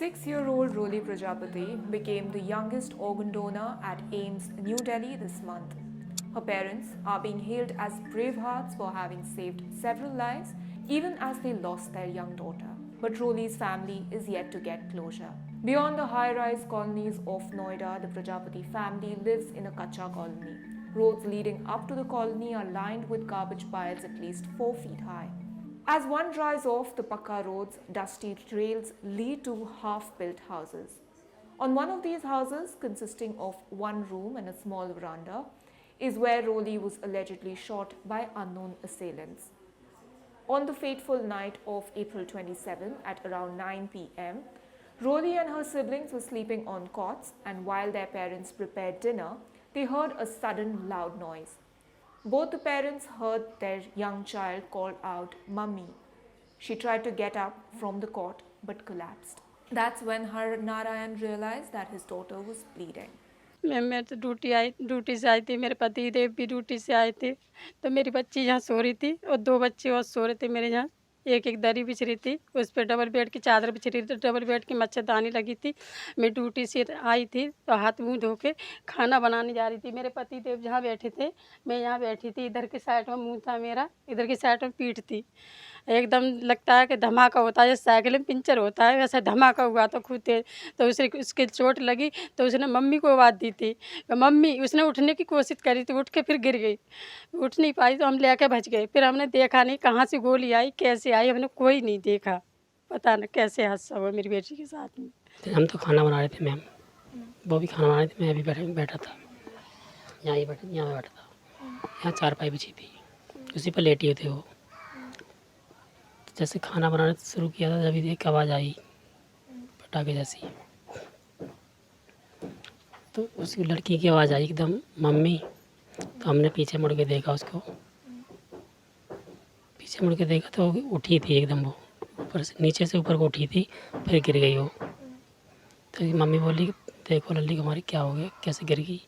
6-year-old Roli Prajapati became the youngest organ donor at AIIMS New Delhi this month. Her parents are being hailed as brave hearts for having saved several lives even as they lost their young daughter. But Roli's family is yet to get closure. Beyond the high-rise colonies of Noida, the Prajapati family lives in a kacha colony. Roads leading up to the colony are lined with garbage piles at least 4 feet high. As one drives off the Pakka roads, dusty trails lead to half-built houses. On one of these houses, consisting of one room and a small veranda, is where Roli was allegedly shot by unknown assailants. On the fateful night of April 27 at around 9 p.m., Roli and her siblings were sleeping on cots, and while their parents prepared dinner, they heard a sudden loud noise. Both the parents heard their young child call out, "Mummy." She tried to get up from the cot but collapsed. That's when Har Narayan realized that his daughter was bleeding. मैं तो duty से आई थी, मेरे पति देव भी duty से आए थे, तो मेरी बच्ची यहाँ सो रही थी और 2 बच्चे और सो रहे थे मेरे यहाँ। एक-एक दरी बिछ रही थी, उस पे डबल बेड की चादर बिछ रही थी, डबल बेड की मच्छरदानी लगी थी। मैं ड्यूटी से आई थी, तो हाथ मुँह धो के खाना बनाने जा रही थी। मेरे पति देव जहाँ बैठे थे, मैं यहाँ बैठी थी। इधर की साइड में मुँह था मेरा, इधर की साइड में पीठ थी। एकदम लगता है कि धमाका होता है, जैसे साइकिल में पंचर होता है, वैसा धमाका हुआ तो खूब तेज़। तो उसके चोट लगी, तो उसने मम्मी को आवाज़ दी थी। मम्मी, उसने उठने की कोशिश करी थी, उठ के फिर गिर गई। उठ नहीं पाई तो हम लेके भज गए। फिर हमने देखा नहीं कहाँ से गोली आई, कैसे आई, हमने कोई नहीं देखा। पता नहीं कैसे हादसा हुआ मेरी बेटी के साथ में। हम तो खाना बना रहे थे मैम, वो भी खाना बना रही थी, मैं अभी बैठा था, यहाँ बैठा था। यहाँ चारपाई बिछी थी, उसी पर लेटे हुए थे वो। जैसे खाना बनाना शुरू किया था, जब एक आवाज़ आई पटाखे जैसी, तो उस लड़की की आवाज़ आई एकदम, "मम्मी।" तो हमने पीछे मुड़ के देखा उसको, पीछे मुड़ के देखा तो उठी थी एकदम, वो ऊपर से नीचे से ऊपर को उठी थी, फिर गिर गई वो। तो मम्मी बोली, "देखो लल्ली हमारी क्या हो गया, कैसे गिर गई?"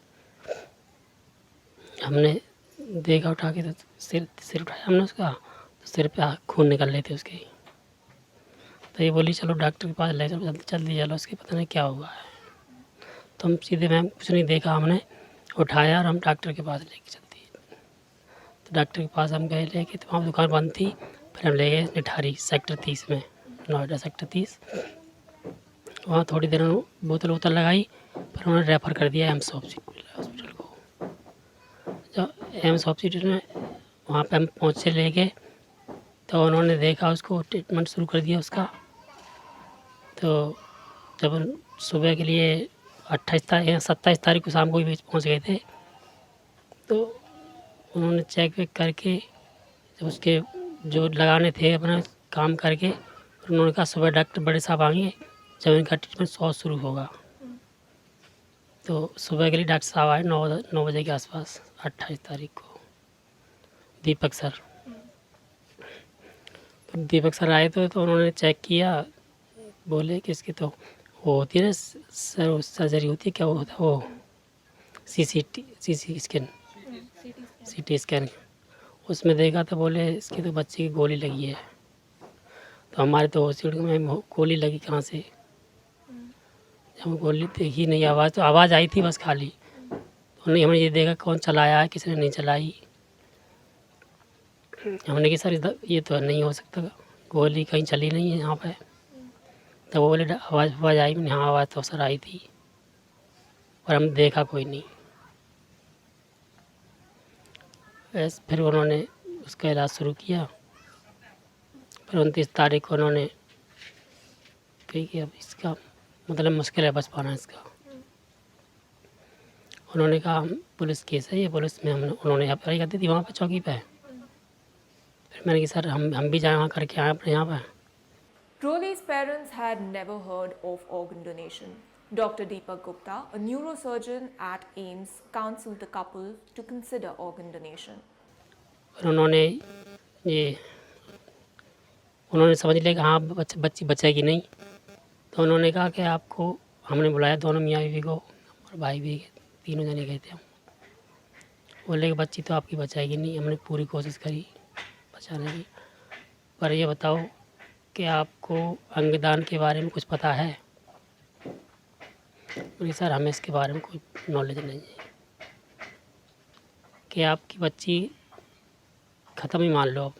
हमने देखा उठा के, तो सिर उठाया हमने उसका, तो सिर पे खून निकल रहे थे उसके। तो ये बोली, "चलो डॉक्टर के पास ले चलो, जल्दी चलो, उसके पता नहीं क्या हुआ है।" तो हम सीधे, मैम कुछ नहीं देखा, हमने उठाया और हम डॉक्टर के पास लेके चल दिए। तो डॉक्टर के पास हम गए लेके, तो वहाँ दुकान बंद थी। फिर हम ले गए निठारी सेक्टर 30 में, नोएडा सेक्टर 30। वहाँ थोड़ी देर उन्होंने बोतल वोतल लगाई, फिर उन्होंने रेफ़र कर दिया एम्स हॉस्पिटल को। जब एम्स हॉस्पिटल में वहाँ पे हम पहुँचे लेके, तो उन्होंने देखा उसको, ट्रीटमेंट शुरू कर दिया उसका। तो जब सुबह के लिए 27 तारीख को शाम को ही पहुँच गए थे, तो उन्होंने चेक वेक करके, जब उसके जो लगाने थे अपना काम करके, फिर उन्होंने कहा सुबह डॉक्टर बड़े साहब आएंगे, जब इनका ट्रीटमेंट 100 शुरू होगा। तो सुबह के लिए डॉक्टर साहब आए 9 बजे के आसपास, 28 तारीख को, दीपक सर। तो दीपक सर आए तो उन्होंने चेक किया, बोले कि इसकी तो वो होती है ना सर, सर्जरी होती है, क्या वो होता है वो, सीटी स्कैन। उसमें देखा तो बोले इसकी तो बच्चे की गोली लगी है। तो हमारे तो हॉस्पिटल में गोली लगी कहाँ से, जब गोली देखी नहीं, आवाज़ आई थी बस खाली। तो नहीं, हमने ये देखा कौन चलाया है, किसी ने नहीं चलाई। हमने कहा सर ये तो नहीं हो सकता, गोली कहीं चली नहीं है यहाँ पे। तो वो बोले आवाज़ आई, हाँ आवाज़ तो सर आई थी, और हम देखा कोई नहीं। बस फिर उन्होंने उसका इलाज शुरू किया। फिर 29 तारीख को उन्होंने कही कि अब इसका मतलब मुश्किल है बच पाना इसका। उन्होंने कहा हम पुलिस केस है ये, पुलिस में उन्होंने अप्लाई कर दी थी वहाँ पे चौकी पे। फिर मैंने कहा सर हम भी जाए वहाँ करके आए अपने यहाँ पर। Roli's parents had never heard of organ donation. Dr. Deepak Gupta, a neurosurgeon at AIIMS, counseled the couple to consider organ donation. फिर उन्होंने समझ लिया कि हाँ बच्ची बचेगी नहीं। तो उन्होंने कहा कि आपको, हमने बुलाया दोनों मियाँ बीवी को और भाई भी, तीनों जने गए थे हम। बोले कि बच्ची तो आपकी बचाएगी नहीं, हमने पूरी कोशिश करी बचाने की, पर ये बताओ कि आपको अंगदान के बारे में कुछ पता है? बोली सर हमें इसके बारे में कोई नॉलेज नहीं है कि आपकी बच्ची ख़त्म ही मान लो अब।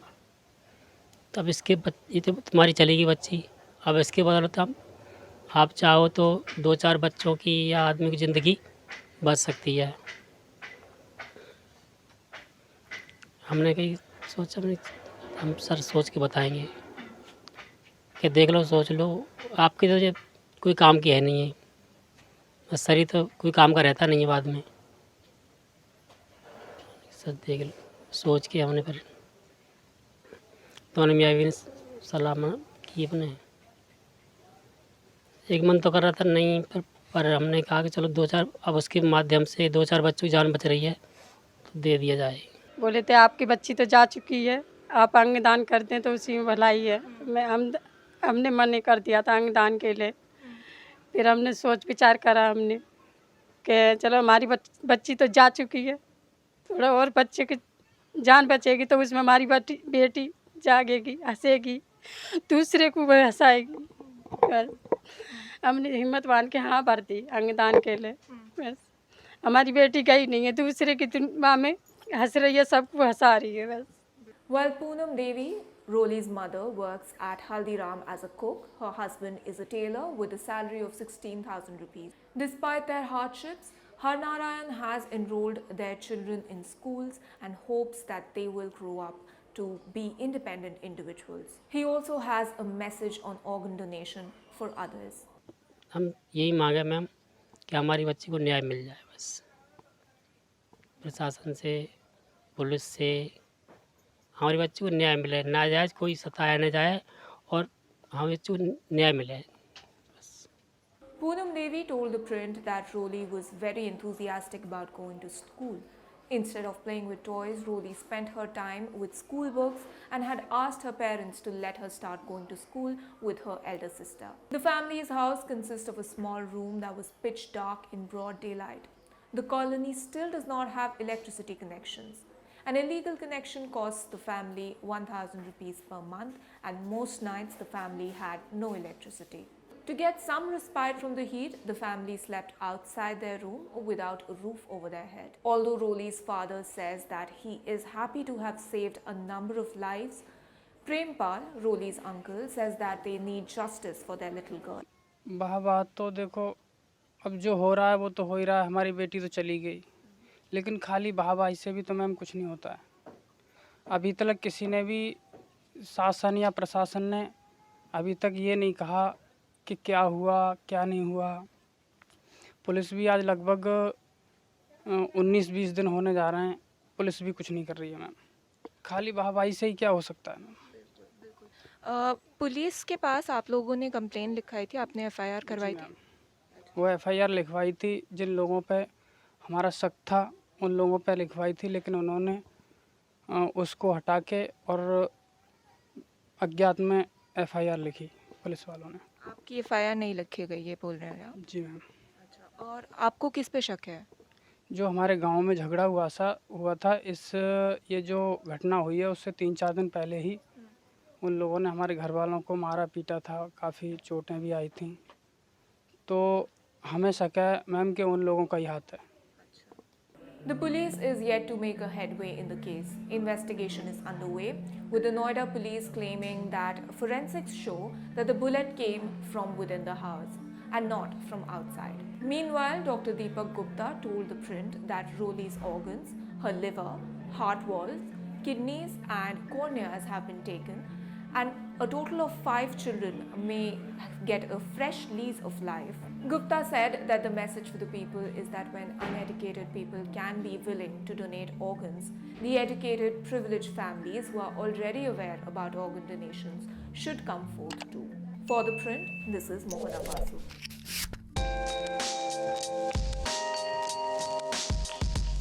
तब ये तो तुम्हारी चलेगी बच्ची, अब इसके बदौलत आप चाहो तो 2-4 बच्चों की या आदमी की ज़िंदगी बच सकती है। हमने कहीं सोचा नहीं, हम सर सोच के बताएंगे कि देख लो सोच लो, आपकी तो ये कोई काम की है नहीं है, बस शरीर तो कोई काम का रहता नहीं है बाद में। सर देख लो सोच के हमने फिर तो मियाँ भी ने सलाह की अपने। एक मन तो कर रहा था नहीं, पर हमने कहा कि चलो 2-4 अब उसके माध्यम से 2-4 बच्चों की जान बच रही है तो दे दिया जाए। बोले थे आपकी बच्ची तो जा चुकी है, आप अंगदान करते हैं तो उसी में भलाई है। हमने मन कर दिया था अंगदान के लिए। फिर हमने सोच विचार करा हमने कि चलो हमारी बच्ची तो जा चुकी है, थोड़ा और बच्चे की जान बचेगी तो उसमें हमारी बेटी जागेगी, हंसेगी, दूसरे को वह हंसाएगी। बस हमने हिम्मत मान के हाँ भर दी अंगदान के लिए। बस हमारी बेटी गई नहीं है, दूसरे की दुनिया में हंस रही है, सबको हंसा रही है बस। While Poonam Devi, Roli's mother, works at Haldiram as a cook, her husband is a tailor with a salary of 16,000 rupees. Despite their hardships, Harnarayan has enrolled their children in schools and hopes that they will grow up to be independent individuals. He also has a message on organ donation for others. हम यही मांगे ma'am कि हमारी बच्ची को न्याय मिल जाए, बस प्रशासन से, पुलिस से हमारी बच्ची को न्याय मिले, नाजायज़ कोई सताया न जाए और हमारी बच्ची को न्याय मिले। Poonam Devi told the print that Roli was very enthusiastic about going to school. Instead of playing with toys, Roli spent her time with school books and had asked her parents to let her start going to school with her elder sister. The family's house consists of a small room that was pitch dark in broad daylight. The colony still does not have electricity connections. An illegal connection costs the family 1,000 rupees per month, and most nights the family had no electricity. To get some respite from the heat, the family slept outside their room without a roof over their head. Although Roli's father says that he is happy to have saved a number of lives, Prempal, Roli's uncle, says that they need justice for their little girl. बात तो देखो अब जो हो रहा है वो तो हो ही रहा है। हमारी बेटी तो चली गई, लेकिन खाली वाहवाही से भी तो मैम कुछ नहीं होता है। अभी तक किसी ने भी, शासन या प्रशासन ने अभी तक ये नहीं कहा कि क्या हुआ क्या नहीं हुआ। पुलिस भी आज लगभग 19-20 दिन होने जा रहे हैं, पुलिस भी कुछ नहीं कर रही है मैम। खाली वाहवाही से ही क्या हो सकता है मैम। पुलिस के पास आप लोगों ने कंप्लेन लिखाई थी, आपने एफआईआर करवाई थी? वो एफआईआर लिखवाई थी, जिन लोगों पे हमारा शक था उन लोगों पे लिखवाई थी, लेकिन उन्होंने उसको हटा के और अज्ञात में एफआईआर लिखी पुलिस वालों ने। आपकी एफआईआर नहीं लिखी गई ये बोल रहे हैं आप? जी मैम। अच्छा, और आपको किस पे शक है? जो हमारे गांव में झगड़ा हुआ था, ये जो घटना हुई है उससे 3-4 दिन पहले ही उन लोगों ने हमारे घर वालों को मारा पीटा था, काफ़ी चोटें भी आई थी। तो हमें शक है मैम कि उन लोगों का ही हाथ है। The police is yet to make a headway in the case. Investigation is underway, with the Noida police claiming that forensics show that the bullet came from within the house and not from outside. Meanwhile, Dr. Deepak Gupta told the print that Roli's organs, her liver, heart walls, kidneys and corneas have been taken, and a total of 5 children may get a fresh lease of life. Gupta said that the message for the people is that when uneducated people can be willing to donate organs, the educated, privileged families who are already aware about organ donations should come forth too. For the print, this is Mohana Basu.